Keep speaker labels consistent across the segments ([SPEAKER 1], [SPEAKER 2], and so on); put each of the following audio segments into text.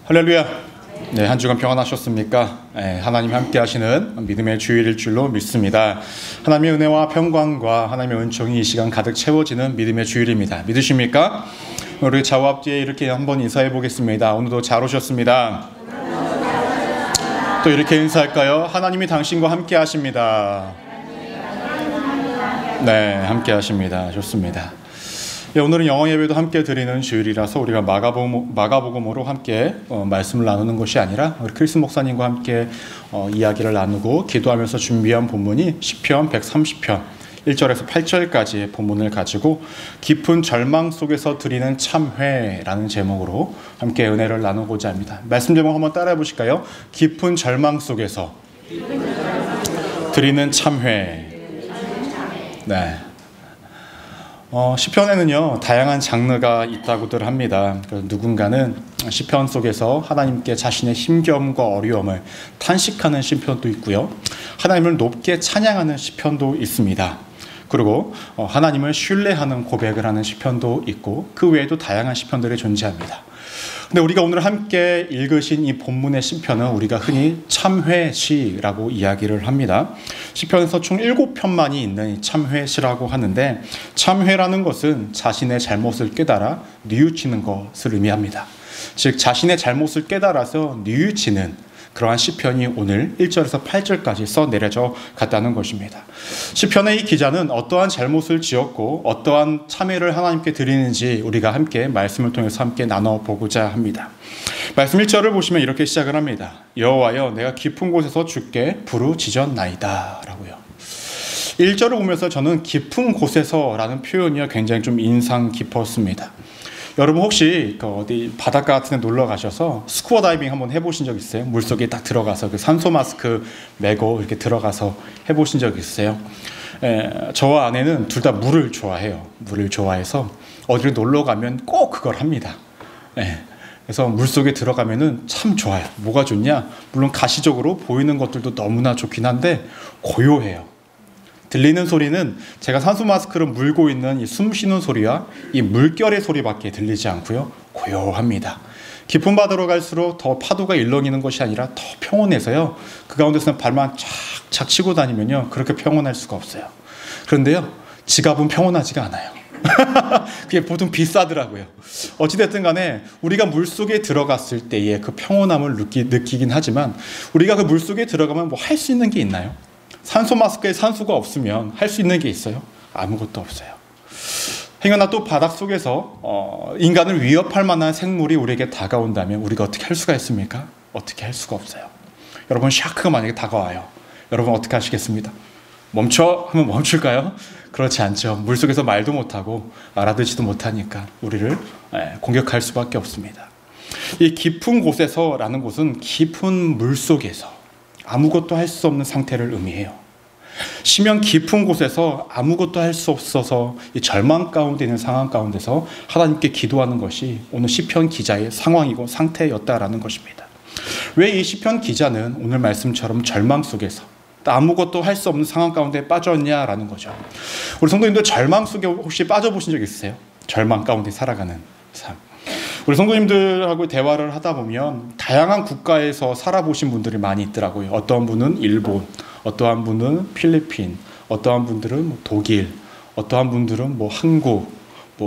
[SPEAKER 1] 할렐루야. 네, 한 주간 평안하셨습니까? 네, 하나님이 함께 하시는 믿음의 주일일 줄로 믿습니다. 하나님의 은혜와 평강과 하나님의 은총이 이 시간 가득 채워지는 믿음의 주일입니다. 믿으십니까? 우리 좌우 앞뒤에 이렇게 한번 인사해 보겠습니다. 오늘도 잘 오셨습니다. 또 이렇게 인사할까요? 하나님이 당신과 함께 하십니다. 네, 함께 하십니다. 좋습니다. 네, 오늘은 영어 예배도 함께 드리는 주일이라서 우리가 마가복음으로 함께 말씀을 나누는 것이 아니라 우리 크리스 목사님과 함께 이야기를 나누고 기도하면서 준비한 본문이 시편 130편 1절에서 8절까지의 본문을 가지고 깊은 절망 속에서 드리는 참회라는 제목으로 함께 은혜를 나누고자 합니다. 말씀 제목 한번 따라해 보실까요? 깊은 절망 속에서 드리는 참회. 네. 시편에는요 다양한 장르가 있다고들 합니다. 누군가는 시편 속에서 하나님께 자신의 힘겨움과 어려움을 탄식하는 시편도 있고요, 하나님을 높게 찬양하는 시편도 있습니다. 그리고 하나님을 신뢰하는 고백을 하는 시편도 있고, 그 외에도 다양한 시편들이 존재합니다. 근데 우리가 오늘 함께 읽으신 이 본문의 시편은 우리가 흔히 참회시라고 이야기를 합니다. 시편에서 총 7편만이 있는 참회시라고 하는데, 참회라는 것은 자신의 잘못을 깨달아 뉘우치는 것을 의미합니다. 즉 자신의 잘못을 깨달아서 뉘우치는 그러한 시편이 오늘 1절에서 8절까지 써내려져 갔다는 것입니다. 시편의 이 기자는 어떠한 잘못을 지었고 어떠한 참회를 하나님께 드리는지 우리가 함께 말씀을 통해서 함께 나눠보고자 합니다. 말씀 1절을 보시면 이렇게 시작을 합니다. 여호와여, 내가 깊은 곳에서 주께 부르짖었나이다 라고요. 1절을 보면서 저는 깊은 곳에서 라는 표현이 굉장히 좀 인상 깊었습니다. 여러분 혹시 어디 바닷가 같은 데 놀러 가셔서 스쿠버 다이빙 한번 해보신 적 있어요? 물속에 딱 들어가서 그 산소 마스크 메고 이렇게 들어가서 해보신 적 있어요? 저와 아내는 둘 다 물을 좋아해요. 물을 좋아해서 어디를 놀러 가면 꼭 그걸 합니다. 그래서 물속에 들어가면은 참 좋아요. 뭐가 좋냐? 물론 가시적으로 보이는 것들도 너무나 좋긴 한데 고요해요. 들리는 소리는 제가 산소 마스크를 물고 있는 이 숨 쉬는 소리와 이 물결의 소리밖에 들리지 않고요, 고요합니다. 깊은 바다로 갈수록 더 파도가 일렁이는 것이 아니라 더 평온해서요, 그 가운데서는 발만 쫙쫙 치고 다니면요 그렇게 평온할 수가 없어요. 그런데요 지갑은 평온하지가 않아요. 그게 보통 비싸더라고요. 어찌됐든 간에 우리가 물속에 들어갔을 때의 그 평온함을 느끼긴 하지만, 우리가 그 물속에 들어가면 뭐 할 수 있는 게 있나요? 산소 마스크에 산소가 없으면 할 수 있는 게 있어요? 아무것도 없어요. 행여나 또 바닷속에서 인간을 위협할 만한 생물이 우리에게 다가온다면 우리가 어떻게 할 수가 있습니까? 어떻게 할 수가 없어요. 여러분, 샤크가 만약에 다가와요. 여러분 어떻게 하시겠습니다? 멈춰 하면 멈출까요? 그렇지 않죠. 물속에서 말도 못하고 알아듣지도 못하니까 우리를 공격할 수밖에 없습니다. 이 깊은 곳에서라는 곳은 깊은 물속에서 아무것도 할 수 없는 상태를 의미해요. 심연 깊은 곳에서 아무것도 할 수 없어서 이 절망 가운데 있는 상황 가운데서 하나님께 기도하는 것이 오늘 시편 기자의 상황이고 상태였다라는 것입니다. 왜 이 시편 기자는 오늘 말씀처럼 절망 속에서 아무것도 할 수 없는 상황 가운데 빠졌냐라는 거죠. 우리 성도님들 절망 속에 혹시 빠져보신 적 있으세요? 절망 가운데 살아가는 삶. 우리 성도님들하고 대화를 하다 보면 다양한 국가에서 살아보신 분들이 많이 있더라고요. 어떠한 분은 일본, 어떠한 분은 필리핀, 어떠한 분들은 독일, 어떠한 분들은 한국,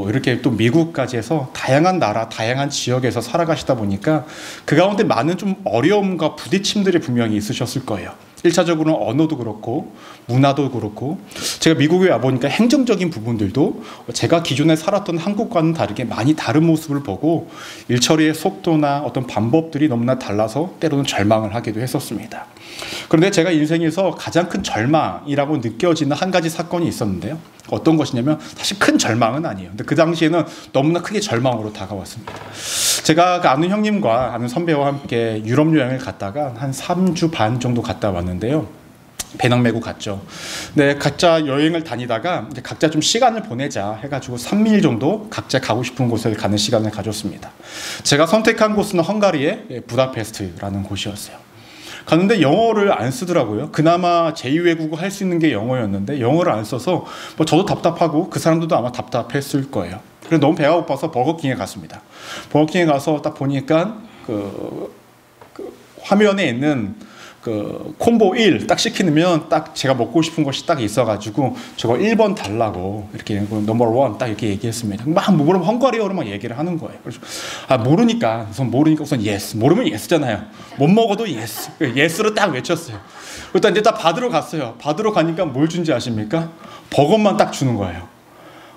[SPEAKER 1] 이렇게 또 미국까지 해서 다양한 나라, 다양한 지역에서 살아가시다 보니까 그 가운데 많은 좀 어려움과 부딪힘들이 분명히 있으셨을 거예요. 1차적으로는 언어도 그렇고 문화도 그렇고, 제가 미국에 와보니까 행정적인 부분들도 제가 기존에 살았던 한국과는 다르게 많이 다른 모습을 보고 일처리의 속도나 어떤 방법들이 너무나 달라서 때로는 절망을 하기도 했었습니다. 그런데 제가 인생에서 가장 큰 절망이라고 느껴지는 한 가지 사건이 있었는데요. 어떤 것이냐면 사실 큰 절망은 아니에요. 근데 그 당시에는 너무나 크게 절망으로 다가왔습니다. 제가 아는 형님과 아는 선배와 함께 유럽 여행을 갔다가 한 3주 반 정도 갔다 왔는데요. 배낭 메고 갔죠. 네, 각자 여행을 다니다가 각자 좀 시간을 보내자 해가지고 3일 정도 각자 가고 싶은 곳에 가는 시간을 가졌습니다. 제가 선택한 곳은 헝가리의 부다페스트라는 곳이었어요. 갔는데 영어를 안 쓰더라고요. 그나마 제2외국어 할 수 있는 게 영어였는데 영어를 안 써서 저도 답답하고 그 사람들도 아마 답답했을 거예요. 그래서 너무 배가 고파서 버거킹에 갔습니다. 버거킹에 가서 딱 보니까 화면에 있는 콤보 1 딱 시키면 딱 제가 먹고 싶은 것이 딱 있어가지고 저거 1번 달라고 이렇게 넘버 1 딱 이렇게 얘기했습니다. 막 물으면 헝가리어로 막 얘기를 하는 거예요. 그래서 모르니까 우선 예스, 모르면 예스잖아요. 못 먹어도 예스, 예스로 딱 외쳤어요. 일단 이제 딱 받으러 갔어요. 받으러 가니까 뭘 준지 아십니까? 버거만 딱 주는 거예요.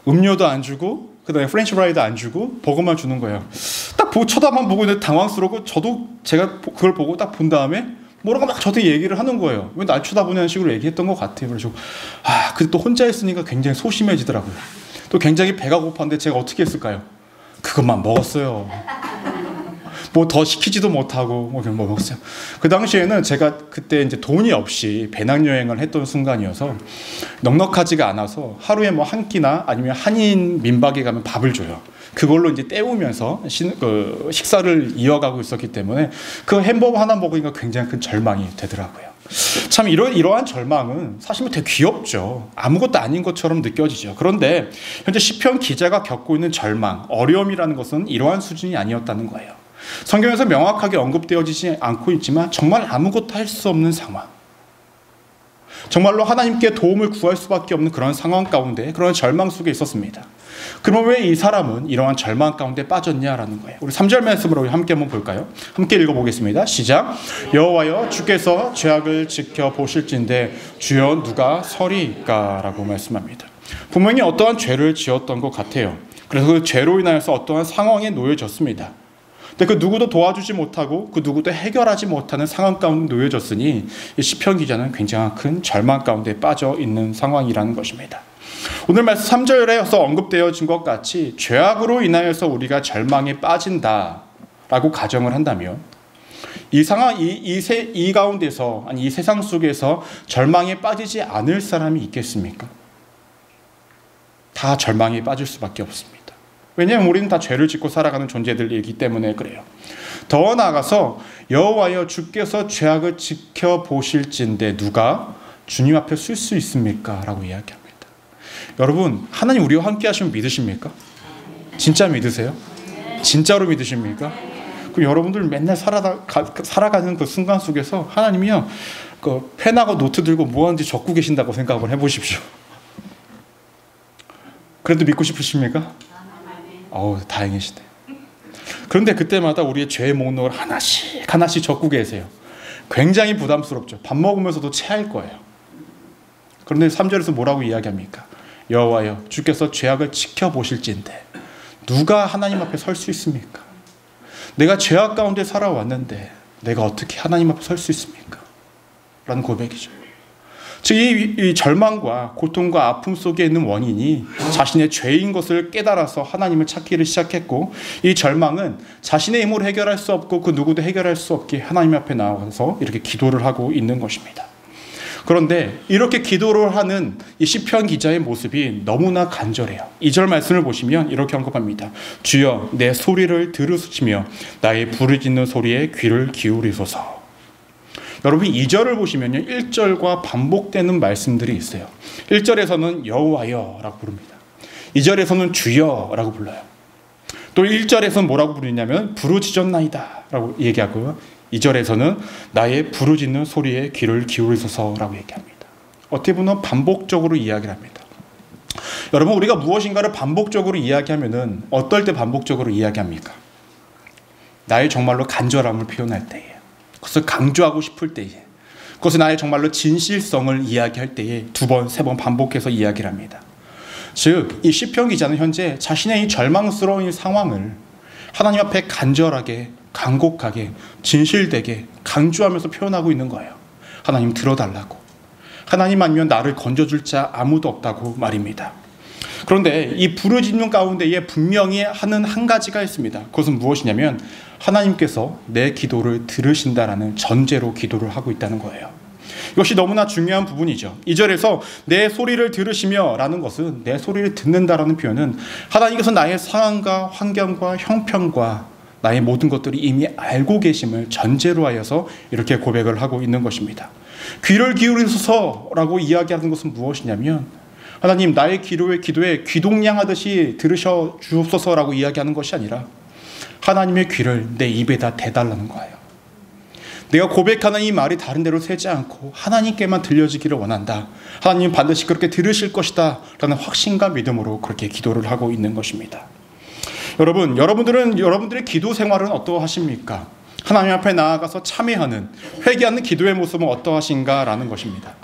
[SPEAKER 1] 음료도 안 주고 그다음에 프렌치 프라이도 안 주고 버거만 주는 거예요. 딱 쳐다만 보고 있는데 당황스럽고 저도 제가 그걸 보고 딱 본 다음에 뭐라고 막 저한테 얘기를 하는 거예요. 왜 날 쳐다보냐는 식으로 얘기했던 것 같아요. 그래서 근데 또 혼자 있으니까 굉장히 소심해지더라고요. 또 굉장히 배가 고팠는데 제가 어떻게 했을까요? 그것만 먹었어요. 뭐 더 시키지도 못하고 그냥 뭐 먹었어요. 그 당시에는 제가 그때 이제 돈이 없이 배낭여행을 했던 순간이어서 넉넉하지가 않아서 하루에 뭐 한 끼나 아니면 한인 민박에 가면 밥을 줘요. 그걸로 이제 때우면서 식사를 이어가고 있었기 때문에 그 햄버거 하나 먹으니까 굉장히 큰 절망이 되더라고요. 참 이러한 절망은 사실 되게 귀엽죠. 아무것도 아닌 것처럼 느껴지죠. 그런데 현재 시편 기자가 겪고 있는 절망, 어려움이라는 것은 이러한 수준이 아니었다는 거예요. 성경에서 명확하게 언급되어지지 않고 있지만 정말 아무것도 할 수 없는 상황, 정말로 하나님께 도움을 구할 수밖에 없는 그런 상황 가운데 그런 절망 속에 있었습니다. 그러면 왜 이 사람은 이러한 절망 가운데 빠졌냐라는 거예요. 우리 3절 말씀으로 함께 한번 볼까요? 함께 읽어보겠습니다. 시작. 여호와여 주께서 죄악을 지켜보실진대 주여 누가 서리이까 라고 말씀합니다. 분명히 어떠한 죄를 지었던 것 같아요. 그래서 그 죄로 인하여서 어떠한 상황에 놓여졌습니다. 근데 그 누구도 도와주지 못하고 그 누구도 해결하지 못하는 상황 가운데 놓여졌으니 이 시편 기자는 굉장히 큰 절망 가운데 빠져 있는 상황이라는 것입니다. 오늘 말씀 3절에서 언급되어진 것 같이 죄악으로 인하여서 우리가 절망에 빠진다라고 가정을 한다면 이 상황, 이 가운데서 아니 이 세상 속에서 절망에 빠지지 않을 사람이 있겠습니까? 다 절망에 빠질 수밖에 없습니다. 왜냐하면 우리는 다 죄를 짓고 살아가는 존재들이기 때문에 그래요. 더 나아가서 여호와여 주께서 죄악을 지켜보실진데 누가 주님 앞에 설 수 있습니까? 라고 이야기합니다. 여러분, 하나님 우리와 함께 하시면 믿으십니까? 진짜 믿으세요? 진짜로 믿으십니까? 그 여러분들 맨날 살아가는 그 순간 속에서 하나님이요, 그 펜하고 노트 들고 뭐 하는지 적고 계신다고 생각을 해보십시오. 그래도 믿고 싶으십니까? 다행이시네. 그런데 그때마다 우리의 죄의 목록을 하나씩 적고 계세요. 굉장히 부담스럽죠. 밥 먹으면서도 체할 거예요. 그런데 3절에서 뭐라고 이야기합니까? 여호와여 주께서 죄악을 지켜보실진데 누가 하나님 앞에 설 수 있습니까? 내가 죄악 가운데 살아왔는데 내가 어떻게 하나님 앞에 설 수 있습니까? 라는 고백이죠. 즉 이 절망과 고통과 아픔 속에 있는 원인이 자신의 죄인 것을 깨달아서 하나님을 찾기를 시작했고, 이 절망은 자신의 힘으로 해결할 수 없고 그 누구도 해결할 수 없게 하나님 앞에 나와서 이렇게 기도를 하고 있는 것입니다. 그런데 이렇게 기도를 하는 이 시편 기자의 모습이 너무나 간절해요. 2절 말씀을 보시면 이렇게 언급합니다. 주여 내 소리를 들으시며 나의 부르짖는 소리에 귀를 기울이소서. 여러분 2절을 보시면요, 1절과 반복되는 말씀들이 있어요. 1절에서는 여호와여 라고 부릅니다. 2절에서는 주여 라고 불러요. 또 1절에서는 뭐라고 부르냐면 부르짖었나이다 라고 얘기하고요, 2절에서는 나의 부르짖는 소리에 귀를 기울이소서 라고 얘기합니다. 어떻게 보면 반복적으로 이야기를 합니다. 여러분, 우리가 무엇인가를 반복적으로 이야기하면은 어떨 때 반복적으로 이야기합니까? 나의 정말로 간절함을 표현할 때에, 그것을 강조하고 싶을 때에, 그것은 나의 정말로 진실성을 이야기할 때에 2번, 3번 반복해서 이야기를 합니다. 즉, 이 시편 기자는 현재 자신의 이 절망스러운 상황을 하나님 앞에 간절하게, 간곡하게, 진실되게 강조하면서 표현하고 있는 거예요. 하나님 들어달라고. 하나님 아니면 나를 건져줄 자 아무도 없다고 말입니다. 그런데 이 부르짖는 가운데에 분명히 하는 한 가지가 있습니다. 그것은 무엇이냐면 하나님께서 내 기도를 들으신다라는 전제로 기도를 하고 있다는 거예요. 이것이 너무나 중요한 부분이죠. 2절에서 내 소리를 들으시며 라는 것은, 내 소리를 듣는다라는 표현은 하나님께서 나의 상황과 환경과 형편과 나의 모든 것들이 이미 알고 계심을 전제로 하여서 이렇게 고백을 하고 있는 것입니다. 귀를 기울이소서라고 이야기하는 것은 무엇이냐면 하나님 나의 기도에 귀동냥하듯이 들으셔 주옵소서라고 이야기하는 것이 아니라 하나님의 귀를 내 입에다 대달라는 거예요. 내가 고백하는 이 말이 다른 데로 새지 않고 하나님께만 들려지기를 원한다. 하나님은 반드시 그렇게 들으실 것이다 라는 확신과 믿음으로 그렇게 기도를 하고 있는 것입니다. 여러분들은 여러분들의 기도 생활은 어떠하십니까? 하나님 앞에 나아가서 참회하는, 회개하는 기도의 모습은 어떠하신가 라는 것입니다.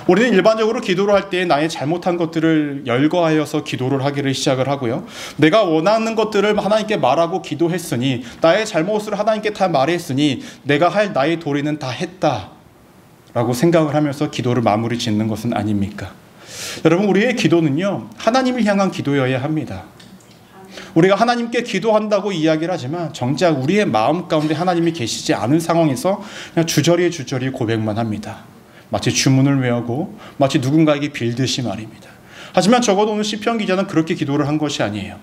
[SPEAKER 1] 우리는 일반적으로 기도를 할 때 나의 잘못한 것들을 열거하여서 기도를 하기를 시작을 하고요. 내가 원하는 것들을 하나님께 말하고 기도했으니, 나의 잘못을 하나님께 다 말했으니 내가 할 나의 도리는 다 했다 라고 생각을 하면서 기도를 마무리 짓는 것은 아닙니까? 여러분, 우리의 기도는요, 하나님을 향한 기도여야 합니다. 우리가 하나님께 기도한다고 이야기를 하지만 정작 우리의 마음 가운데 하나님이 계시지 않은 상황에서 그냥 주저리 고백만 합니다. 마치 주문을 외우고 마치 누군가에게 빌듯이 말입니다. 하지만 적어도 오늘 시편 기자는 그렇게 기도를 한 것이 아니에요.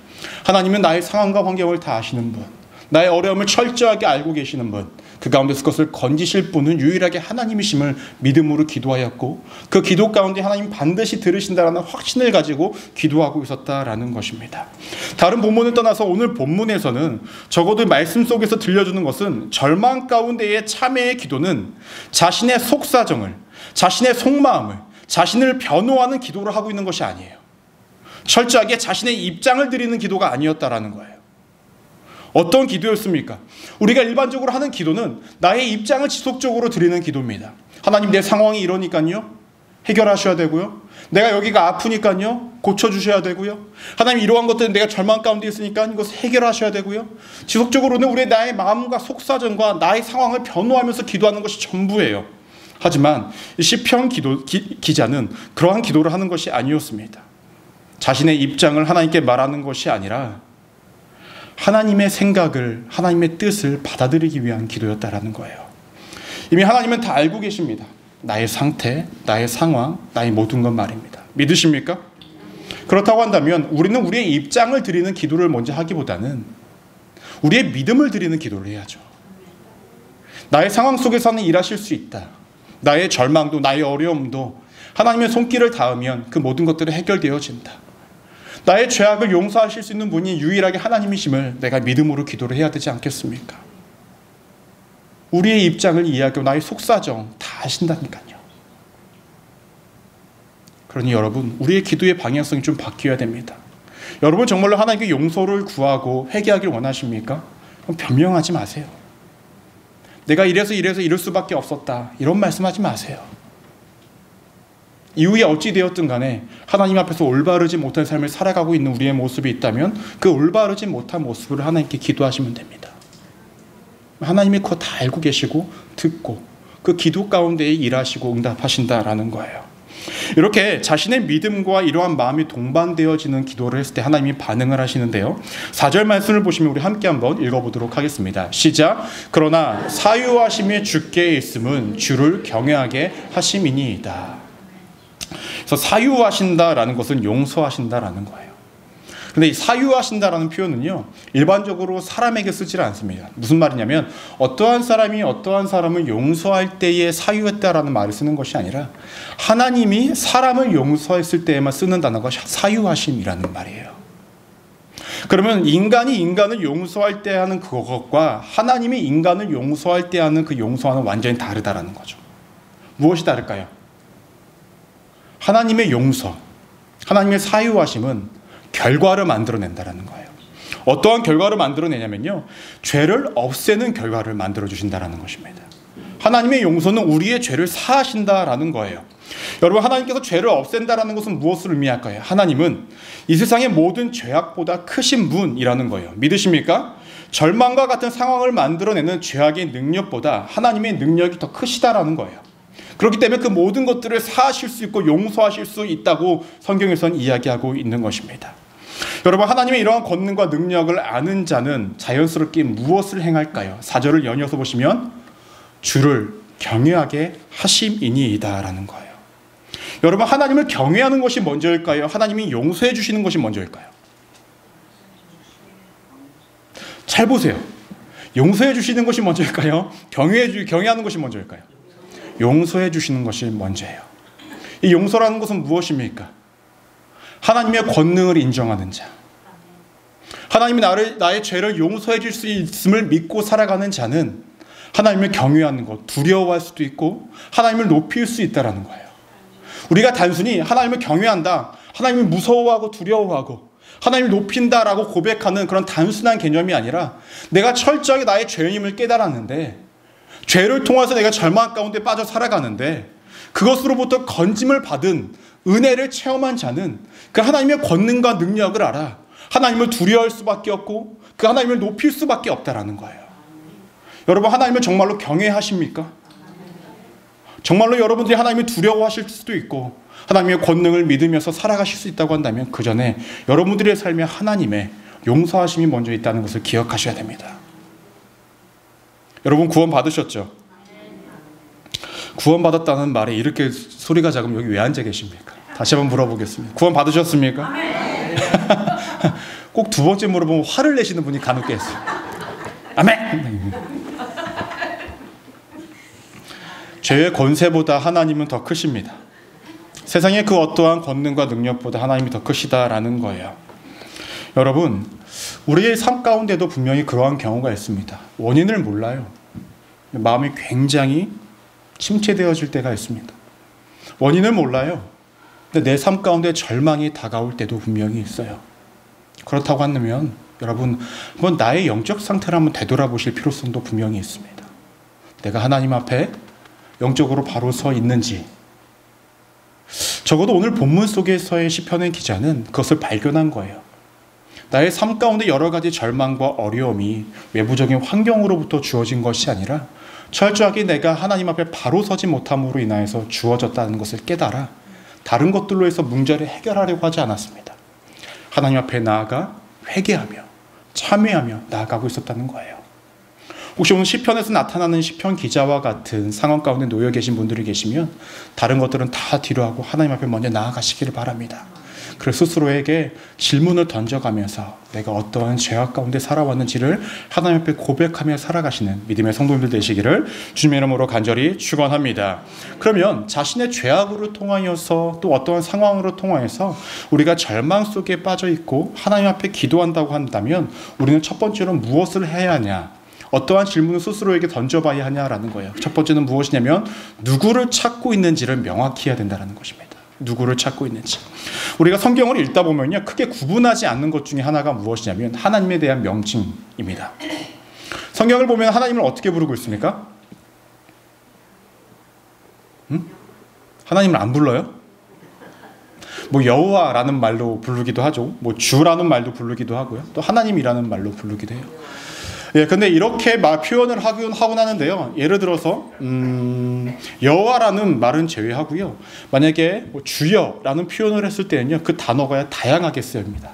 [SPEAKER 1] 하나님은 나의 상황과 환경을 다 아시는 분, 나의 어려움을 철저하게 알고 계시는 분, 그 가운데서 그것을 건지실 분은 유일하게 하나님이심을 믿음으로 기도하였고, 그 기도 가운데 하나님 반드시 들으신다라는 확신을 가지고 기도하고 있었다라는 것입니다. 다른 본문을 떠나서 오늘 본문에서는 적어도 말씀 속에서 들려주는 것은 절망 가운데의 참회의 기도는 자신의 속사정을, 자신의 속마음을, 자신을 변호하는 기도를 하고 있는 것이 아니에요. 철저하게 자신의 입장을 드리는 기도가 아니었다라는 거예요. 어떤 기도였습니까? 우리가 일반적으로 하는 기도는 나의 입장을 지속적으로 드리는 기도입니다. 하나님, 내 상황이 이러니까요, 해결하셔야 되고요. 내가 여기가 아프니까요, 고쳐주셔야 되고요. 하나님, 이러한 것들은 내가 절망 가운데 있으니까 이것을 해결하셔야 되고요. 지속적으로는 우리의 나의 마음과 속사정과 나의 상황을 변호하면서 기도하는 것이 전부예요. 하지만 시편 기자는 그러한 기도를 하는 것이 아니었습니다. 자신의 입장을 하나님께 말하는 것이 아니라 하나님의 생각을, 하나님의 뜻을 받아들이기 위한 기도였다라는 거예요. 이미 하나님은 다 알고 계십니다. 나의 상태, 나의 상황, 나의 모든 것 말입니다. 믿으십니까? 그렇다고 한다면 우리는 우리의 입장을 드리는 기도를 먼저 하기보다는 우리의 믿음을 드리는 기도를 해야죠. 나의 상황 속에서는 일하실 수 있다. 나의 절망도, 나의 어려움도 하나님의 손길을 닿으면 그 모든 것들이 해결되어진다. 나의 죄악을 용서하실 수 있는 분이 유일하게 하나님이심을 내가 믿음으로 기도를 해야 되지 않겠습니까? 우리의 입장을 이해하고 나의 속사정 다 아신다니까요. 그러니 여러분, 우리의 기도의 방향성이 좀 바뀌어야 됩니다. 여러분 정말로 하나님께 용서를 구하고 회개하길 원하십니까? 그럼 변명하지 마세요. 내가 이래서 이럴 수밖에 없었다, 이런 말씀하지 마세요. 이후에 어찌 되었든 간에 하나님 앞에서 올바르지 못한 삶을 살아가고 있는 우리의 모습이 있다면 그 올바르지 못한 모습을 하나님께 기도하시면 됩니다. 하나님이 그거 다 알고 계시고 듣고 그 기도 가운데 일하시고 응답하신다라는 거예요. 이렇게 자신의 믿음과 이러한 마음이 동반되어지는 기도를 했을 때 하나님이 반응을 하시는데요. 4절 말씀을 보시면 우리 함께 한번 읽어보도록 하겠습니다. 시작. 그러나 사유하심이 주께 있음은 주를 경외하게 하심이니이다. 그래서 사유하신다라는 것은 용서하신다라는 거예요. 근데 이 사유하신다라는 표현은요, 일반적으로 사람에게 쓰지 않습니다. 무슨 말이냐면 어떠한 사람이 어떠한 사람을 용서할 때에 사유했다라는 말을 쓰는 것이 아니라 하나님이 사람을 용서했을 때에만 쓰는 단어가 사유하심이라는 말이에요. 그러면 인간이 인간을 용서할 때 하는 그것과 하나님이 인간을 용서할 때 하는 그 용서와는 완전히 다르다라는 거죠. 무엇이 다를까요? 하나님의 용서, 하나님의 사유하심은 결과를 만들어낸다라는 거예요. 어떠한 결과를 만들어내냐면요, 죄를 없애는 결과를 만들어주신다라는 것입니다. 하나님의 용서는 우리의 죄를 사하신다라는 거예요. 여러분, 하나님께서 죄를 없앤다라는 것은 무엇을 의미할까요? 하나님은 이 세상의 모든 죄악보다 크신 분이라는 거예요. 믿으십니까? 절망과 같은 상황을 만들어내는 죄악의 능력보다 하나님의 능력이 더 크시다라는 거예요. 그렇기 때문에 그 모든 것들을 사하실 수 있고 용서하실 수 있다고 성경에서는 이야기하고 있는 것입니다. 여러분, 하나님의 이러한 권능과 능력을 아는 자는 자연스럽게 무엇을 행할까요? 4절을 연이어서 보시면 주를 경외하게 하심이니이다 라는 거예요. 여러분, 하나님을 경외하는 것이 먼저일까요? 하나님이 용서해 주시는 것이 먼저일까요? 잘 보세요. 용서해 주시는 것이 먼저일까요? 경외하는 것이 먼저일까요? 용서해 주시는 것이 먼저예요. 이 용서라는 것은 무엇입니까? 하나님의 권능을 인정하는 자, 하나님이 나의 죄를 용서해 줄 수 있음을 믿고 살아가는 자는 하나님을 경외하는 것, 두려워할 수도 있고 하나님을 높일 수 있다는 거예요. 우리가 단순히 하나님을 경외한다, 하나님을 무서워하고 두려워하고 하나님을 높인다라고 고백하는 그런 단순한 개념이 아니라 내가 철저하게 나의 죄임을 깨달았는데, 죄를 통해서 내가 절망 가운데 빠져 살아가는데 그것으로부터 건짐을 받은 은혜를 체험한 자는 그 하나님의 권능과 능력을 알아 하나님을 두려워할 수밖에 없고 그 하나님을 높일 수밖에 없다라는 거예요. 여러분, 하나님을 정말로 경외하십니까? 정말로 여러분들이 하나님을 두려워하실 수도 있고 하나님의 권능을 믿으면서 살아가실 수 있다고 한다면 그 전에 여러분들의 삶에 하나님의 용서하심이 먼저 있다는 것을 기억하셔야 됩니다. 여러분, 구원 받으셨죠? 구원 받았다는 말에 이렇게 소리가 작으면 여기 왜 앉아 계십니까? 다시 한번 물어보겠습니다. 구원 받으셨습니까? 꼭 두 번째 물어보면 화를 내시는 분이 간혹 계세요. 아멘! 죄의 권세보다 하나님은 더 크십니다. 세상의 그 어떠한 권능과 능력보다 하나님이 더 크시다라는 거예요. 여러분, 우리의 삶 가운데도 분명히 그러한 경우가 있습니다. 원인을 몰라요. 마음이 굉장히 침체되어질 때가 있습니다. 원인을 몰라요. 근데 내 삶 가운데 절망이 다가올 때도 분명히 있어요. 그렇다고 한다면 여러분, 한번 나의 영적 상태를 한번 되돌아보실 필요성도 분명히 있습니다. 내가 하나님 앞에 영적으로 바로 서 있는지, 적어도 오늘 본문 속에서의 시편의 기자는 그것을 발견한 거예요. 나의 삶 가운데 여러 가지 절망과 어려움이 외부적인 환경으로부터 주어진 것이 아니라 철저하게 내가 하나님 앞에 바로 서지 못함으로 인하여서 주어졌다는 것을 깨달아 다른 것들로 해서 문제를 해결하려고 하지 않았습니다. 하나님 앞에 나아가 회개하며 참회하며 나아가고 있었다는 거예요. 혹시 오늘 시편에서 나타나는 시편 기자와 같은 상황 가운데 놓여 계신 분들이 계시면 다른 것들은 다 뒤로 하고 하나님 앞에 먼저 나아가시기를 바랍니다. 그래서 스스로에게 질문을 던져가면서 내가 어떠한 죄악 가운데 살아왔는지를 하나님 앞에 고백하며 살아가시는 믿음의 성도님들 되시기를 주님의 이름으로 간절히 축원합니다. 그러면 자신의 죄악으로 통하여서 또 어떠한 상황으로 통하여서 우리가 절망 속에 빠져 있고 하나님 앞에 기도한다고 한다면 우리는 첫 번째로 무엇을 해야 하냐, 어떠한 질문을 스스로에게 던져봐야 하냐라는 거예요. 첫 번째는 무엇이냐면 누구를 찾고 있는지를 명확히 해야 된다는 것입니다. 누구를 찾고 있는지. 우리가 성경을 읽다 보면요, 크게 구분하지 않는 것 중에 하나가 무엇이냐면 하나님에 대한 명칭입니다. 성경을 보면 하나님을 어떻게 부르고 있습니까? 하나님을 안 불러요? 뭐 여호와라는 말로 부르기도 하죠. 뭐 주라는 말도 부르기도 하고요. 또 하나님이라는 말로 부르기도 해요. 예, 근데 이렇게 표현을 하곤 하는데요. 예를 들어서 여호와라는 말은 제외하고요. 만약에 뭐 주여라는 표현을 했을 때는요, 그 단어가 다양하게 쓰여집니다.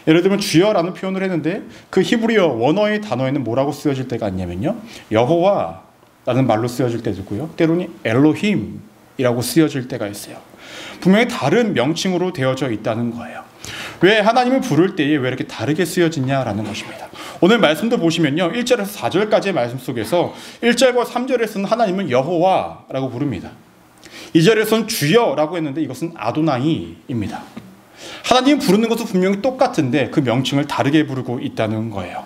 [SPEAKER 1] 예를 들면 주여라는 표현을 했는데 그 히브리어 원어의 단어에는 뭐라고 쓰여질 때가 있냐면요, 여호와라는 말로 쓰여질 때도 있고요. 때로는 엘로힘이라고 쓰여질 때가 있어요. 분명히 다른 명칭으로 되어져 있다는 거예요. 왜 하나님을 부를 때에 왜 이렇게 다르게 쓰여지냐라는 것입니다. 오늘 말씀도 보시면요, 1절에서 4절까지의 말씀 속에서 1절과 3절에서는 하나님을 여호와라고 부릅니다. 2절에서는 주여라고 했는데 이것은 아도나이입니다. 하나님 부르는 것은 분명히 똑같은데 그 명칭을 다르게 부르고 있다는 거예요.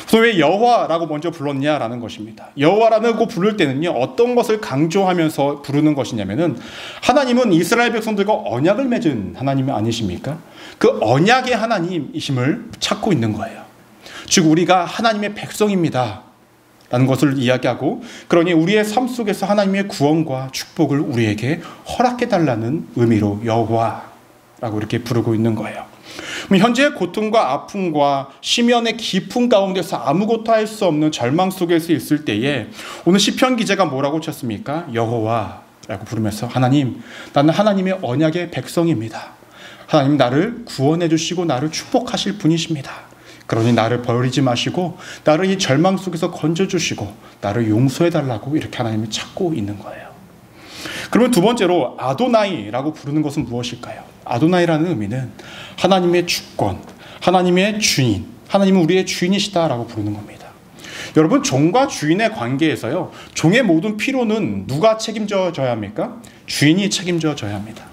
[SPEAKER 1] 그래서 왜 여호와라고 먼저 불렀냐라는 것입니다. 여호와라고 부를 때는요, 어떤 것을 강조하면서 부르는 것이냐면은 하나님은 이스라엘 백성들과 언약을 맺은 하나님이 아니십니까? 그 언약의 하나님이심을 찾고 있는 거예요. 즉 우리가 하나님의 백성입니다 라는 것을 이야기하고, 그러니 우리의 삶 속에서 하나님의 구원과 축복을 우리에게 허락해달라는 의미로 여호와라고 이렇게 부르고 있는 거예요. 현재 고통과 아픔과 심연의 깊은 가운데서 아무것도 할 수 없는 절망 속에서 있을 때에 오늘 시편 기자가 뭐라고 쳤습니까? 여호와라고 부르면서 하나님, 나는 하나님의 언약의 백성입니다. 하나님 나를 구원해 주시고 나를 축복하실 분이십니다. 그러니 나를 버리지 마시고 나를 이 절망 속에서 건져주시고 나를 용서해 달라고 이렇게 하나님을 찾고 있는 거예요. 그러면 두 번째로 아도나이라고 부르는 것은 무엇일까요? 아도나이라는 의미는 하나님의 주권, 하나님의 주인, 하나님은 우리의 주인이시다라고 부르는 겁니다. 여러분, 종과 주인의 관계에서요, 종의 모든 필요는 누가 책임져 져야 합니까? 주인이 책임져 져야 합니다.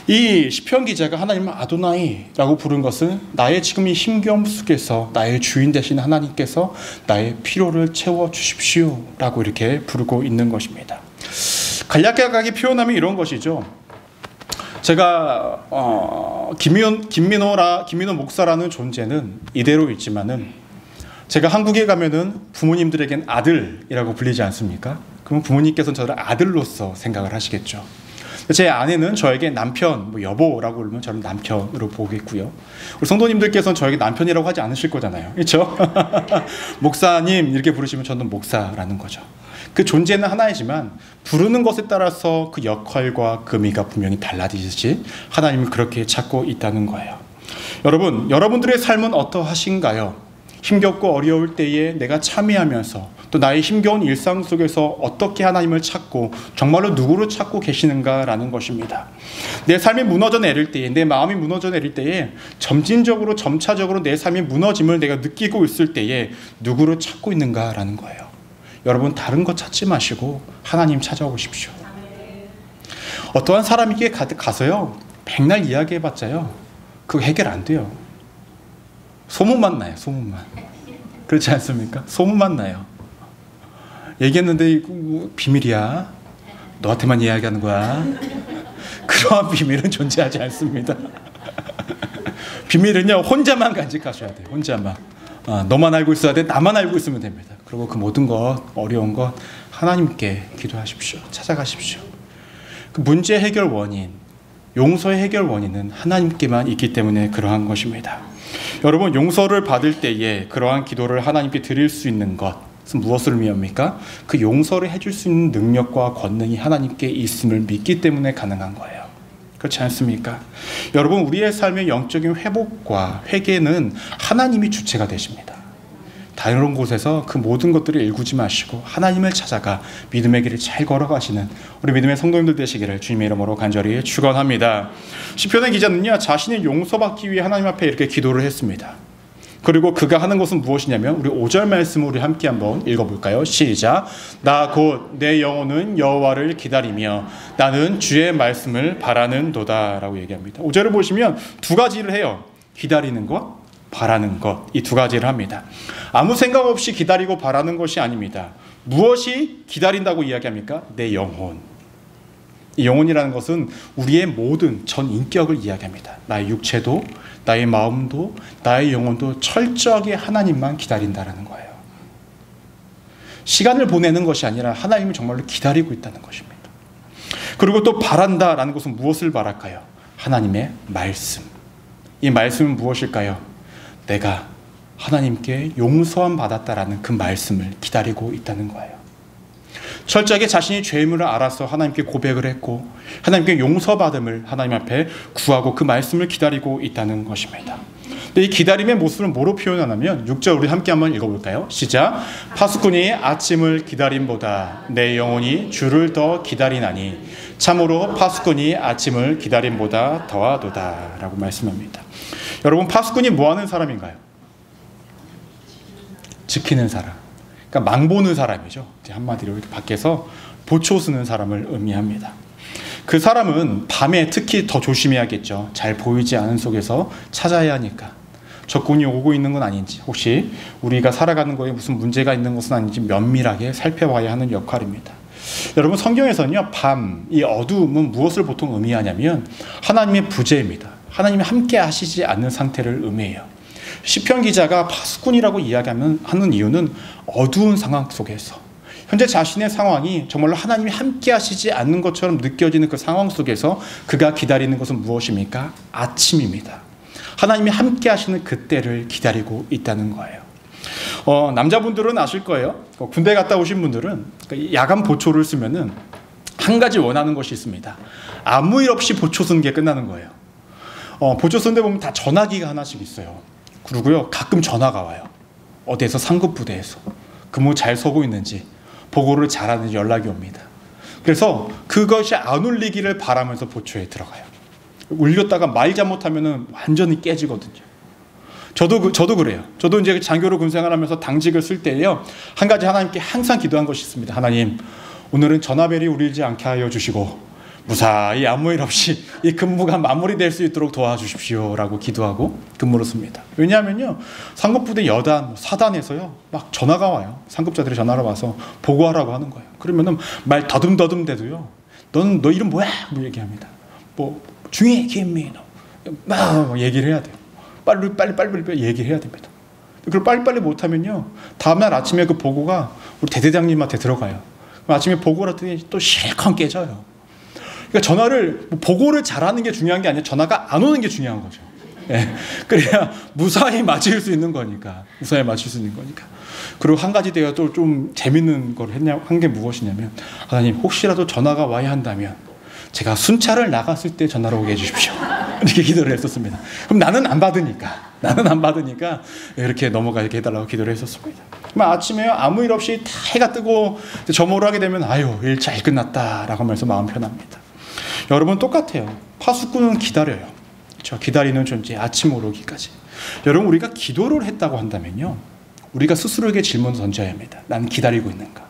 [SPEAKER 1] 이 시편 기자가 하나님을 아도나이라고 부른 것은 나의 지금 이 힘겨움 속에서 나의 주인 되신 하나님께서 나의 필요를 채워주십시오라고 이렇게 부르고 있는 것입니다. 간략하게 표현하면 이런 것이죠. 제가 김민호 목사라는 존재는 이대로 있지만은 제가 한국에 가면은 부모님들에겐 아들이라고 불리지 않습니까? 그럼 부모님께서는 저를 아들로서 생각을 하시겠죠. 제 아내는 저에게 남편, 여보라고 부르면 저는 남편으로 보겠고요. 우리 성도님들께서는 저에게 남편이라고 하지 않으실 거잖아요. 그렇죠? 목사님 이렇게 부르시면 저는 목사라는 거죠. 그 존재는 하나이지만 부르는 것에 따라서 그 역할과 그 의미가 분명히 달라지듯이 하나님은 그렇게 찾고 있다는 거예요. 여러분, 여러분들의 삶은 어떠하신가요? 힘겹고 어려울 때에 내가 참여하면서 또 나의 힘겨운 일상 속에서 어떻게 하나님을 찾고 정말로 누구를 찾고 계시는가라는 것입니다. 내 삶이 무너져 내릴 때에, 내 마음이 무너져 내릴 때에 점차적으로 내 삶이 무너짐을 내가 느끼고 있을 때에 누구를 찾고 있는가라는 거예요. 여러분, 다른 것 찾지 마시고 하나님 찾아오십시오. 어떠한 사람에게 가서요 백날 이야기해봤자요 그거 해결 안 돼요. 소문만 나요. 소문만. 그렇지 않습니까? 소문만 나요. 얘기했는데 이거 비밀이야. 너한테만 이야기하는 거야. 그러한 비밀은 존재하지 않습니다. 비밀은요 혼자만 간직하셔야 돼요. 혼자만. 너만 알고 있어야 돼. 나만 알고 있으면 됩니다. 그리고 그 모든 것, 어려운 것 하나님께 기도하십시오. 찾아가십시오. 그 문제 해결 원인, 용서의 해결 원인은 하나님께만 있기 때문에 그러한 것입니다. 여러분, 용서를 받을 때에 그러한 기도를 하나님께 드릴 수 있는 것은 무엇을 의미합니까? 그 용서를 해줄 수 있는 능력과 권능이 하나님께 있음을 믿기 때문에 가능한 거예요. 그렇지 않습니까? 여러분, 우리의 삶의 영적인 회복과 회개는 하나님이 주체가 되십니다. 다른 곳에서 그 모든 것들을 일구지 마시고 하나님을 찾아가 믿음의 길을 잘 걸어가시는 우리 믿음의 성도님들 되시기를 주님의 이름으로 간절히 축원합니다. 시편의 기자는요 자신이 용서받기 위해 하나님 앞에 이렇게 기도를 했습니다. 그리고 그가 하는 것은 무엇이냐면 우리 5절 말씀을 우리 함께 한번 읽어볼까요? 시작. 나 곧 내 영혼은 여호와를 기다리며 나는 주의 말씀을 바라는도다 라고 얘기합니다. 5절을 보시면 두 가지를 해요. 기다리는 것, 바라는 것, 이 두 가지를 합니다. 아무 생각 없이 기다리고 바라는 것이 아닙니다. 무엇이 기다린다고 이야기합니까? 내 영혼. 이 영혼이라는 것은 우리의 모든 전 인격을 이야기합니다. 나의 육체도, 나의 마음도, 나의 영혼도 철저하게 하나님만 기다린다라는 거예요. 시간을 보내는 것이 아니라 하나님을 정말로 기다리고 있다는 것입니다. 그리고 또 바란다라는 것은 무엇을 바랄까요? 하나님의 말씀. 이 말씀은 무엇일까요? 내가 하나님께 용서함 받았다라는 그 말씀을 기다리고 있다는 거예요. 철저하게 자신이 죄임을 알아서 하나님께 고백을 했고 하나님께 용서받음을 하나님 앞에 구하고 그 말씀을 기다리고 있다는 것입니다. 근데 이 기다림의 모습을 뭐로 표현하냐면 6절 우리 함께 한번 읽어볼까요? 시작. 파수꾼이 아침을 기다림보다 내 영혼이 주를 더 기다리나니 참으로 파수꾼이 아침을 기다림보다 더하도다 라고 말씀합니다. 여러분, 파수꾼이 뭐하는 사람인가요? 지키는 사람. 그러니까 망보는 사람이죠. 한마디로 이렇게 밖에서 보초 쓰는 사람을 의미합니다. 그 사람은 밤에 특히 더 조심해야겠죠. 잘 보이지 않은 속에서 찾아야 하니까. 적군이 오고 있는 건 아닌지, 혹시 우리가 살아가는 거에 무슨 문제가 있는 것은 아닌지 면밀하게 살펴봐야 하는 역할입니다. 여러분, 성경에서는요 밤, 이 어두움은 무엇을 보통 의미하냐면 하나님의 부재입니다. 하나님이 함께 하시지 않는 상태를 의미해요. 시편 기자가 파수꾼이라고 하는 이유는 어두운 상황 속에서 현재 자신의 상황이 정말로 하나님이 함께 하시지 않는 것처럼 느껴지는 그 상황 속에서 그가 기다리는 것은 무엇입니까? 아침입니다. 하나님이 함께 하시는 그때를 기다리고 있다는 거예요. 남자분들은 아실 거예요. 군대 갔다 오신 분들은 야간 보초를 쓰면은 한 가지 원하는 것이 있습니다. 아무 일 없이 보초 쓰는 게 끝나는 거예요. 보초 쓰는 데 보면 다 전화기가 하나씩 있어요. 그리고요 가끔 전화가 와요. 어디에서 상급 부대에서 근무 잘 서고 있는지 보고를 잘하는지 연락이 옵니다. 그래서 그것이 안 울리기를 바라면서 보초에 들어가요. 울렸다가 말 잘못하면은 완전히 깨지거든요. 저도 그래요. 저도 이제 장교로 군생활하면서 당직을 쓸 때에요 한 가지 하나님께 항상 기도한 것이 있습니다. 하나님, 오늘은 전화벨이 울리지 않게 하여 주시고 무사히 아무 일 없이 이 근무가 마무리될 수 있도록 도와주십시오라고 기도하고 근무를 씁니다. 왜냐하면요, 상급부대 여단, 사단에서요 막 전화가 와요. 상급자들이 전화를 와서 보고하라고 하는 거예요. 그러면은 말 더듬더듬 대도요, 너 이름 뭐야? 뭐 얘기합니다. 뭐 중위 김민호 막 얘기를 해야 돼요. 빨리 얘기를 해야 됩니다. 그걸 빨리빨리 못하면요, 다음날 아침에 그 보고가 우리 대대장님한테 들어가요. 아침에 보고를 했더니 또 실컷 깨져요. 그러니까 전화를, 보고를 잘하는 게 중요한 게 아니라 전화가 안 오는 게 중요한 거죠. 예. 그래야 무사히 마칠 수 있는 거니까. 무사히 마칠 수 있는 거니까. 그리고 한 가지 내가 또 좀 재밌는 걸 한 게 무엇이냐면, 하나님 혹시라도 전화가 와야 한다면 제가 순찰을 나갔을 때 전화를 오게 해주십시오. 이렇게 기도를 했었습니다. 그럼 나는 안 받으니까 이렇게 이렇게 해달라고 기도를 했었습니다. 아침에 아무 일 없이 다 해가 뜨고 점호를 하게 되면 아유, 일 잘 끝났다라고 하면서 마음 편합니다. 여러분 똑같아요. 파수꾼은 기다려요. 그렇죠? 기다리는 존재, 아침 오르기까지. 여러분, 우리가 기도를 했다고 한다면요, 우리가 스스로에게 질문을 던져야 합니다. 나는 기다리고 있는가?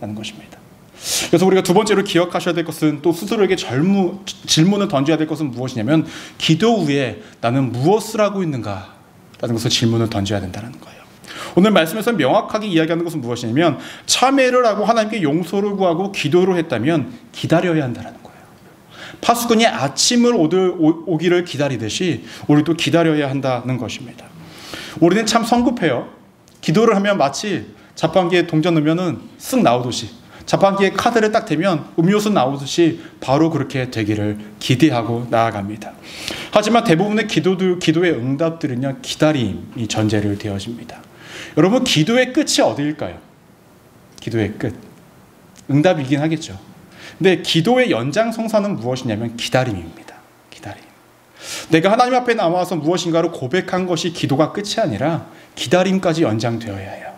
[SPEAKER 1] 라는 것입니다. 그래서 우리가 두 번째로 기억하셔야 될 것은, 또 스스로에게 질문을 던져야 될 것은 무엇이냐면, 기도 후에 나는 무엇을 하고 있는가? 라는 것을 질문을 던져야 된다는 거예요. 오늘 말씀에서 명확하게 이야기하는 것은 무엇이냐면, 참회를 하고 하나님께 용서를 구하고 기도를 했다면 기다려야 한다는 거예요. 파수꾼이 아침을 오기를 기다리듯이 우리도 기다려야 한다는 것입니다. 우리는 참 성급해요. 기도를 하면 마치 자판기에 동전 넣으면 쓱 나오듯이, 자판기에 카드를 딱 대면 음료수 나오듯이 바로 그렇게 되기를 기대하고 나아갑니다. 하지만 대부분의 기도의 응답들은요, 기다림이 전제를 되어집니다. 여러분, 기도의 끝이 어디일까요? 기도의 끝, 응답이긴 하겠죠. 근데 기도의 연장성사는 무엇이냐면 기다림입니다. 기다림. 내가 하나님 앞에 나와서 무엇인가를 고백한 것이 기도가 끝이 아니라 기다림까지 연장되어야 해요.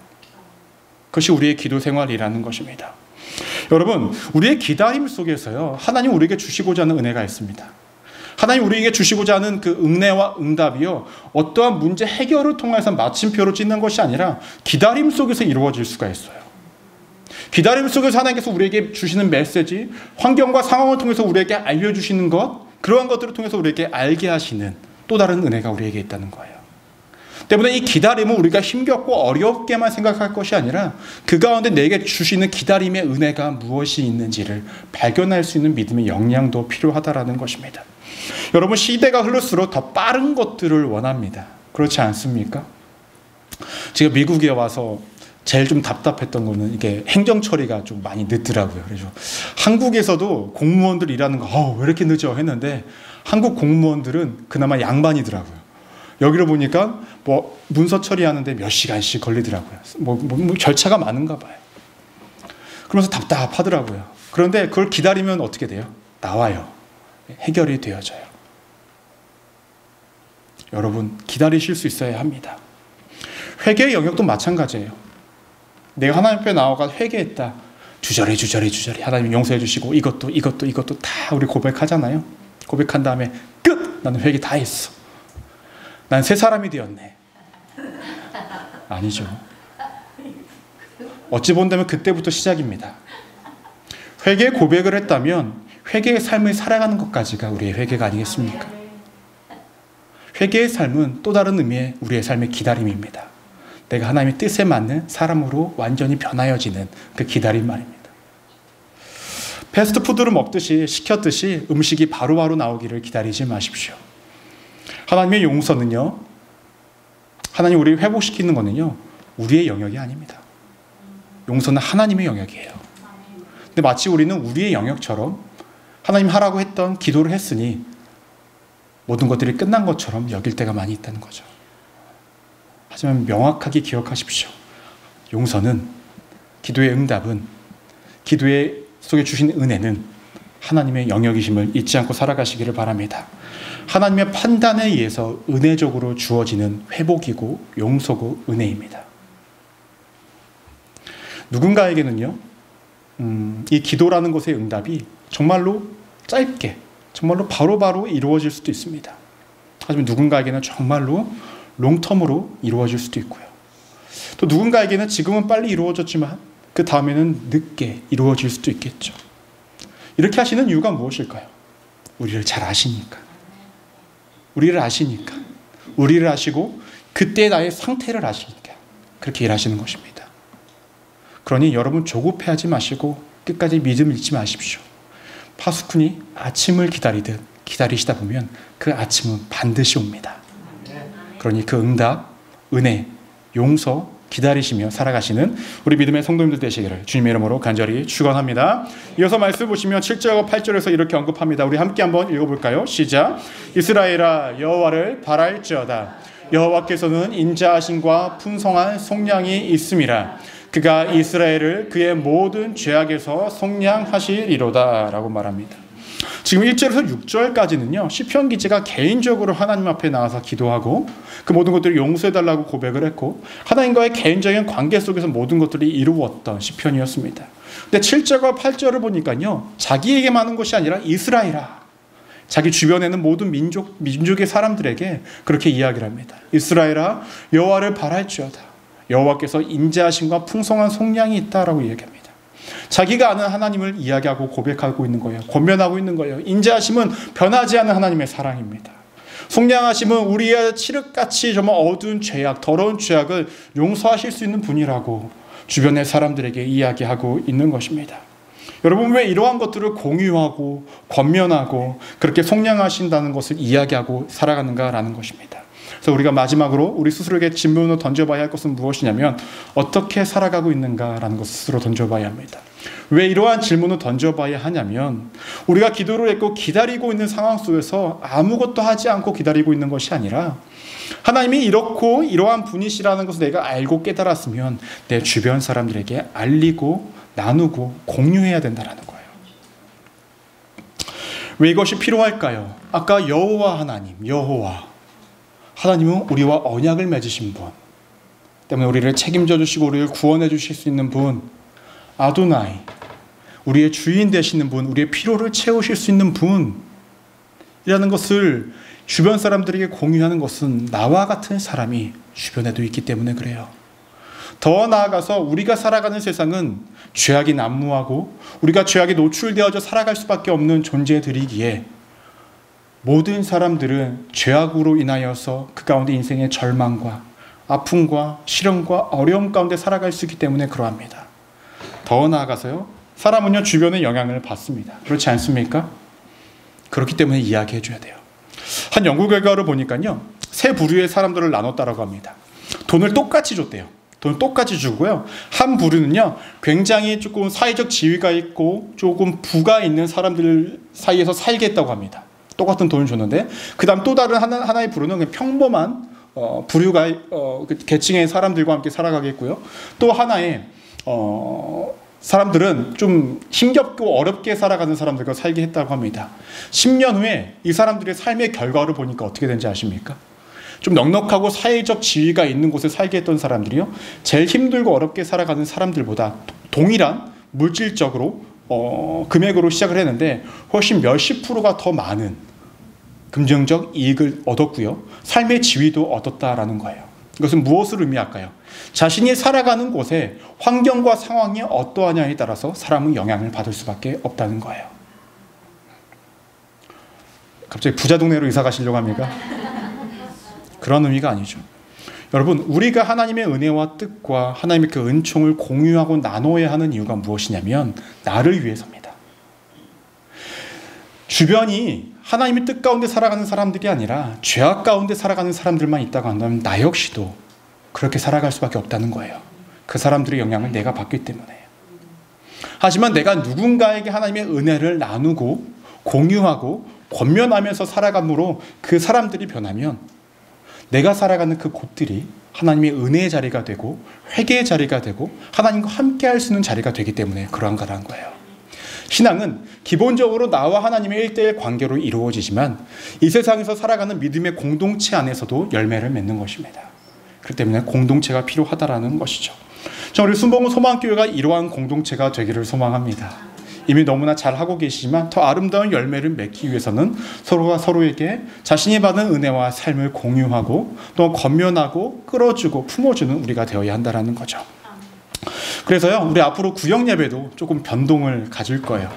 [SPEAKER 1] 그것이 우리의 기도 생활이라는 것입니다. 여러분, 우리의 기다림 속에서요, 하나님 우리에게 주시고자 하는 은혜가 있습니다. 하나님 우리에게 주시고자 하는 그 은혜와 응답이요, 어떠한 문제 해결을 통해서 마침표로 찍는 것이 아니라 기다림 속에서 이루어질 수가 있어요. 기다림 속에서 하나님께서 우리에게 주시는 메시지, 환경과 상황을 통해서 우리에게 알려주시는 것, 그러한 것들을 통해서 우리에게 알게 하시는 또 다른 은혜가 우리에게 있다는 거예요. 때문에 이 기다림은 우리가 힘겹고 어렵게만 생각할 것이 아니라 그 가운데 내게 주시는 기다림의 은혜가 무엇이 있는지를 발견할 수 있는 믿음의 역량도 필요하다라는 것입니다. 여러분, 시대가 흐를수록 더 빠른 것들을 원합니다. 그렇지 않습니까? 제가 미국에 와서 제일 좀 답답했던 거는 이게 행정 처리가 좀 많이 늦더라고요. 그래서 한국에서도 공무원들 일하는 거 왜 이렇게 늦어 했는데, 한국 공무원들은 그나마 양반이더라고요. 여기를 보니까 뭐 문서 처리하는데 몇 시간씩 걸리더라고요. 뭐 절차가 많은가 봐요. 그러면서 답답하더라고요. 그런데 그걸 기다리면 어떻게 돼요? 나와요. 해결이 되어져요. 여러분, 기다리실 수 있어야 합니다. 회개의 영역도 마찬가지예요. 내가 하나님 앞에 나와가 회개했다. 주저리 하나님 용서해 주시고 이것도 다 우리 고백하잖아요. 고백한 다음에 끝! 나는 회개 다 했어. 난 새 사람이 되었네. 아니죠. 어찌 본다면 그때부터 시작입니다. 회개 고백을 했다면 회개의 삶을 살아가는 것까지가 우리의 회개가 아니겠습니까? 회개의 삶은 또 다른 의미의 우리의 삶의 기다림입니다. 내가 하나님의 뜻에 맞는 사람으로 완전히 변하여지는 그 기다림 말입니다. 패스트푸드를 먹듯이 시켰듯이 음식이 바로바로 나오기를 기다리지 마십시오. 하나님의 용서는요, 하나님 우리를 회복시키는 거는요, 우리의 영역이 아닙니다. 용서는 하나님의 영역이에요. 근데 마치 우리는 우리의 영역처럼 하나님 하라고 했던 기도를 했으니 모든 것들이 끝난 것처럼 여길 때가 많이 있다는 거죠. 하지만 명확하게 기억하십시오. 용서는, 기도의 응답은, 기도의 속에 주신 은혜는 하나님의 영역이심을 잊지 않고 살아가시기를 바랍니다. 하나님의 판단에 의해서 은혜적으로 주어지는 회복이고 용서고 은혜입니다. 누군가에게는요, 이 기도라는 것의 응답이 정말로 짧게, 정말로 바로바로 이루어질 수도 있습니다. 하지만 누군가에게는 정말로 롱텀으로 이루어질 수도 있고요. 또 누군가에게는 지금은 빨리 이루어졌지만 그 다음에는 늦게 이루어질 수도 있겠죠. 이렇게 하시는 이유가 무엇일까요? 우리를 잘 아시니까. 우리를 아시니까. 우리를 아시고 그때 나의 상태를 아시니까 그렇게 일하시는 것입니다. 그러니 여러분 조급해하지 마시고 끝까지 믿음 잃지 마십시오. 파수꾼이 아침을 기다리듯 기다리시다 보면 그 아침은 반드시 옵니다. 그러니 그 응답, 은혜, 용서 기다리시며 살아가시는 우리 믿음의 성도님들 되시기를 주님의 이름으로 간절히 축원합니다. 이어서 말씀 보시면 7절과 8절에서 이렇게 언급합니다. 우리 함께 한번 읽어볼까요? 시작. 이스라엘아 여호와를 바랄지어다. 여호와께서는 인자하심과 풍성한 속량이 있음이라. 그가 이스라엘을 그의 모든 죄악에서 속량하시리로다 라고 말합니다. 지금 1절에서 6절까지는요, 시편 기자가 개인적으로 하나님 앞에 나와서 기도하고 그 모든 것들을 용서해달라고 고백을 했고 하나님과의 개인적인 관계 속에서 모든 것들이 이루었던 시편이었습니다. 근데 7절과 8절을 보니까요, 자기에게만 하는 것이 아니라 이스라엘아, 자기 주변에는 모든 민족의 사람들에게 그렇게 이야기를 합니다. 이스라엘아 여호와를 바랄지어다. 여호와께서 인자하심과 풍성한 속량이 있다라고 얘기합니다. 자기가 아는 하나님을 이야기하고 고백하고 있는 거예요. 권면하고 있는 거예요. 인자하심은 변하지 않는 하나님의 사랑입니다. 속량하심은 우리의 칠흑같이 정말 어두운 죄악, 더러운 죄악을 용서하실 수 있는 분이라고 주변의 사람들에게 이야기하고 있는 것입니다. 여러분, 왜 이러한 것들을 공유하고 권면하고 그렇게 속량하신다는 것을 이야기하고 살아가는가라는 것입니다. 그래서 우리가 마지막으로 우리 스스로에게 질문을 던져봐야 할 것은 무엇이냐면 어떻게 살아가고 있는가라는 것을 스스로 던져봐야 합니다. 왜 이러한 질문을 던져봐야 하냐면 우리가 기도를 했고 기다리고 있는 상황 속에서 아무것도 하지 않고 기다리고 있는 것이 아니라 하나님이 이렇고 이러한 분이시라는 것을 내가 알고 깨달았으면 내 주변 사람들에게 알리고 나누고 공유해야 된다는 거예요. 왜 이것이 필요할까요? 아까 여호와 하나님, 하나님은 우리와 언약을 맺으신 분 때문에 우리를 책임져 주시고 우리를 구원해 주실 수 있는 분, 아도나이, 우리의 주인 되시는 분, 우리의 필요를 채우실 수 있는 분이라는 것을 주변 사람들에게 공유하는 것은 나와 같은 사람이 주변에도 있기 때문에 그래요. 더 나아가서 우리가 살아가는 세상은 죄악이 난무하고 우리가 죄악에 노출되어져 살아갈 수밖에 없는 존재들이기에 모든 사람들은 죄악으로 인하여서 그 가운데 인생의 절망과 아픔과 시련과 어려움 가운데 살아갈 수 있기 때문에 그러합니다. 더 나아가서요, 사람은요 주변의 영향을 받습니다. 그렇지 않습니까? 그렇기 때문에 이야기해 줘야 돼요. 한 연구 결과를 보니까요, 세 부류의 사람들을 나눴다라고 합니다. 돈을 똑같이 줬대요. 돈을 똑같이 주고요, 한 부류는요 굉장히 조금 사회적 지위가 있고 조금 부가 있는 사람들 사이에서 살게 했다고 합니다. 똑같은 돈을 줬는데, 그 다음 또 다른 하나의 부류는 그냥 평범한 부류가 계층의 사람들과 함께 살아가겠고요. 또 하나의 사람들은 좀 힘겹고 어렵게 살아가는 사람들과 살게 했다고 합니다. 10년 후에 이 사람들의 삶의 결과를 보니까 어떻게 되는지 아십니까? 좀 넉넉하고 사회적 지위가 있는 곳에 살게 했던 사람들이요, 제일 힘들고 어렵게 살아가는 사람들보다 동일한 물질적으로 금액으로 시작을 했는데 훨씬 몇십 프로가 더 많은 금전적 이익을 얻었고요, 삶의 지위도 얻었다라는 거예요. 이것은 무엇을 의미할까요? 자신이 살아가는 곳에 환경과 상황이 어떠하냐에 따라서 사람은 영향을 받을 수밖에 없다는 거예요. 갑자기 부자 동네로 이사 가시려고 합니까? 그런 의미가 아니죠. 여러분, 우리가 하나님의 은혜와 뜻과 하나님의 그 은총을 공유하고 나눠야 하는 이유가 무엇이냐면 나를 위해서입니다. 주변이 하나님의 뜻 가운데 살아가는 사람들이 아니라 죄악 가운데 살아가는 사람들만 있다고 한다면 나 역시도 그렇게 살아갈 수밖에 없다는 거예요. 그 사람들의 영향을 내가 받기 때문에. 하지만 내가 누군가에게 하나님의 은혜를 나누고 공유하고 권면하면서 살아감으로 그 사람들이 변하면 내가 살아가는 그 곳들이 하나님의 은혜의 자리가 되고 회개의 자리가 되고 하나님과 함께 할 수 있는 자리가 되기 때문에 그러한 거예요. 신앙은 기본적으로 나와 하나님의 1:1 관계로 이루어지지만 이 세상에서 살아가는 믿음의 공동체 안에서도 열매를 맺는 것입니다. 그렇기 때문에 공동체가 필요하다라는 것이죠. 우리 순복음 소망교회가 이러한 공동체가 되기를 소망합니다. 이미 너무나 잘하고 계시지만 더 아름다운 열매를 맺기 위해서는 서로가 서로에게 자신이 받은 은혜와 삶을 공유하고 또 권면하고 끌어주고 품어주는 우리가 되어야 한다는 거죠. 그래서요, 우리 앞으로 구역 예배도 조금 변동을 가질 거예요.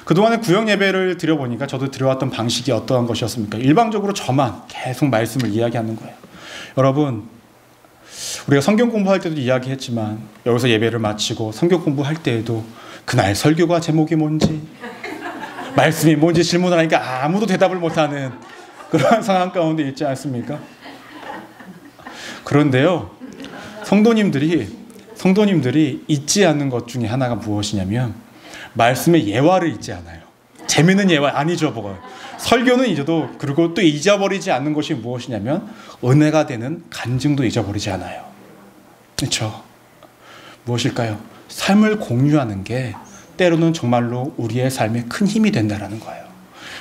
[SPEAKER 1] 그동안에 구역 예배를 드려보니까 저도 드려왔던 방식이 어떠한 것이었습니까? 일방적으로 저만 계속 말씀을 이야기하는 거예요. 여러분, 우리가 성경 공부할 때도 이야기했지만 여기서 예배를 마치고 성경 공부할 때에도 그날 설교가 제목이 뭔지 말씀이 뭔지 질문을 하니까 아무도 대답을 못하는 그러한 상황 가운데 있지 않습니까? 그런데요, 성도님들이 잊지 않는 것 중에 하나가 무엇이냐면 말씀의 예화를 잊지 않아요. 재미있는 예화 아니죠, 뭐가. 설교는 잊어도, 그리고 또 잊어버리지 않는 것이 무엇이냐면 은혜가 되는 간증도 잊어버리지 않아요. 그렇죠? 무엇일까요? 삶을 공유하는 게 때로는 정말로 우리의 삶에 큰 힘이 된다는 거예요.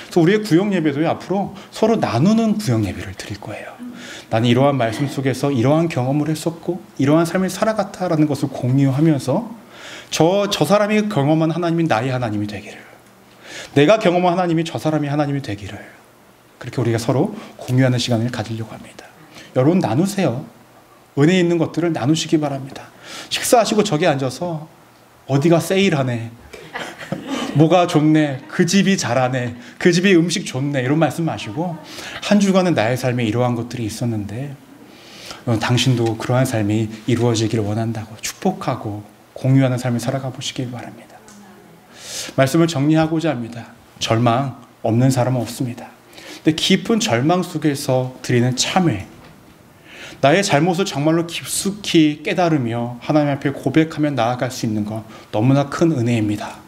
[SPEAKER 1] 그래서 우리의 구역 예배도 앞으로 서로 나누는 구역 예배를 드릴 거예요. 나는 이러한 말씀 속에서 이러한 경험을 했었고 이러한 삶을 살아갔다라는 것을 공유하면서 저 사람이 경험한 하나님이 나의 하나님이 되기를, 내가 경험한 하나님이 저 사람이 하나님이 되기를, 그렇게 우리가 서로 공유하는 시간을 가지려고 합니다. 여러분, 나누세요. 은혜 있는 것들을 나누시기 바랍니다. 식사하시고 저기 앉아서 어디가 세일하네, 뭐가 좋네, 그 집이 잘하네, 그 집이 음식 좋네, 이런 말씀 마시고 한 주간은 나의 삶에 이러한 것들이 있었는데 당신도 그러한 삶이 이루어지기를 원한다고 축복하고 공유하는 삶을 살아가 보시기 바랍니다. 말씀을 정리하고자 합니다. 절망 없는 사람은 없습니다. 근데 깊은 절망 속에서 드리는 참회, 나의 잘못을 정말로 깊숙이 깨달으며 하나님 앞에 고백하며 나아갈 수 있는 것, 너무나 큰 은혜입니다.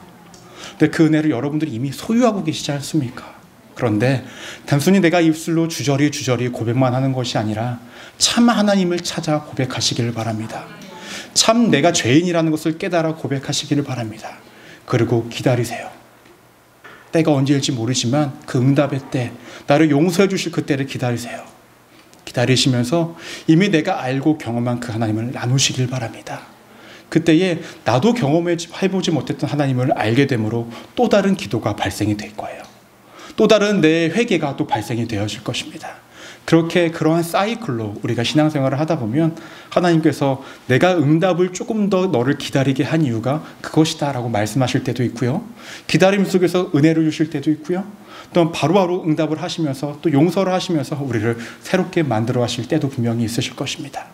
[SPEAKER 1] 근데 그 은혜를 여러분들이 이미 소유하고 계시지 않습니까? 그런데 단순히 내가 입술로 주저리 고백만 하는 것이 아니라 참 하나님을 찾아 고백하시기를 바랍니다. 참 내가 죄인이라는 것을 깨달아 고백하시기를 바랍니다. 그리고 기다리세요. 때가 언제일지 모르지만 그 응답의 때, 나를 용서해 주실 그때를 기다리세요. 기다리시면서 이미 내가 알고 경험한 그 하나님을 나누시길 바랍니다. 그때에 나도 경험해보지 못했던 하나님을 알게 되므로 또 다른 기도가 발생이 될 거예요. 또 다른 내 회개가 또 발생이 되어질 것입니다. 그렇게 그러한 사이클로 우리가 신앙생활을 하다 보면 하나님께서 내가 응답을 조금 더 너를 기다리게 한 이유가 그것이다 라고 말씀하실 때도 있고요, 기다림 속에서 은혜를 주실 때도 있고요, 또 바로바로 응답을 하시면서 또 용서를 하시면서 우리를 새롭게 만들어 하실 때도 분명히 있으실 것입니다.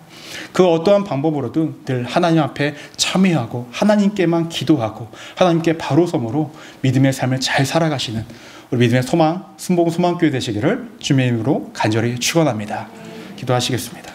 [SPEAKER 1] 그 어떠한 방법으로든 늘 하나님 앞에 참회하고 하나님께만 기도하고 하나님께 바로 섬으로 믿음의 삶을 잘 살아가시는 우리 믿음의 소망, 순복음 소망교회 되시기를 주님의 이름으로 간절히 축원합니다. 기도하시겠습니다.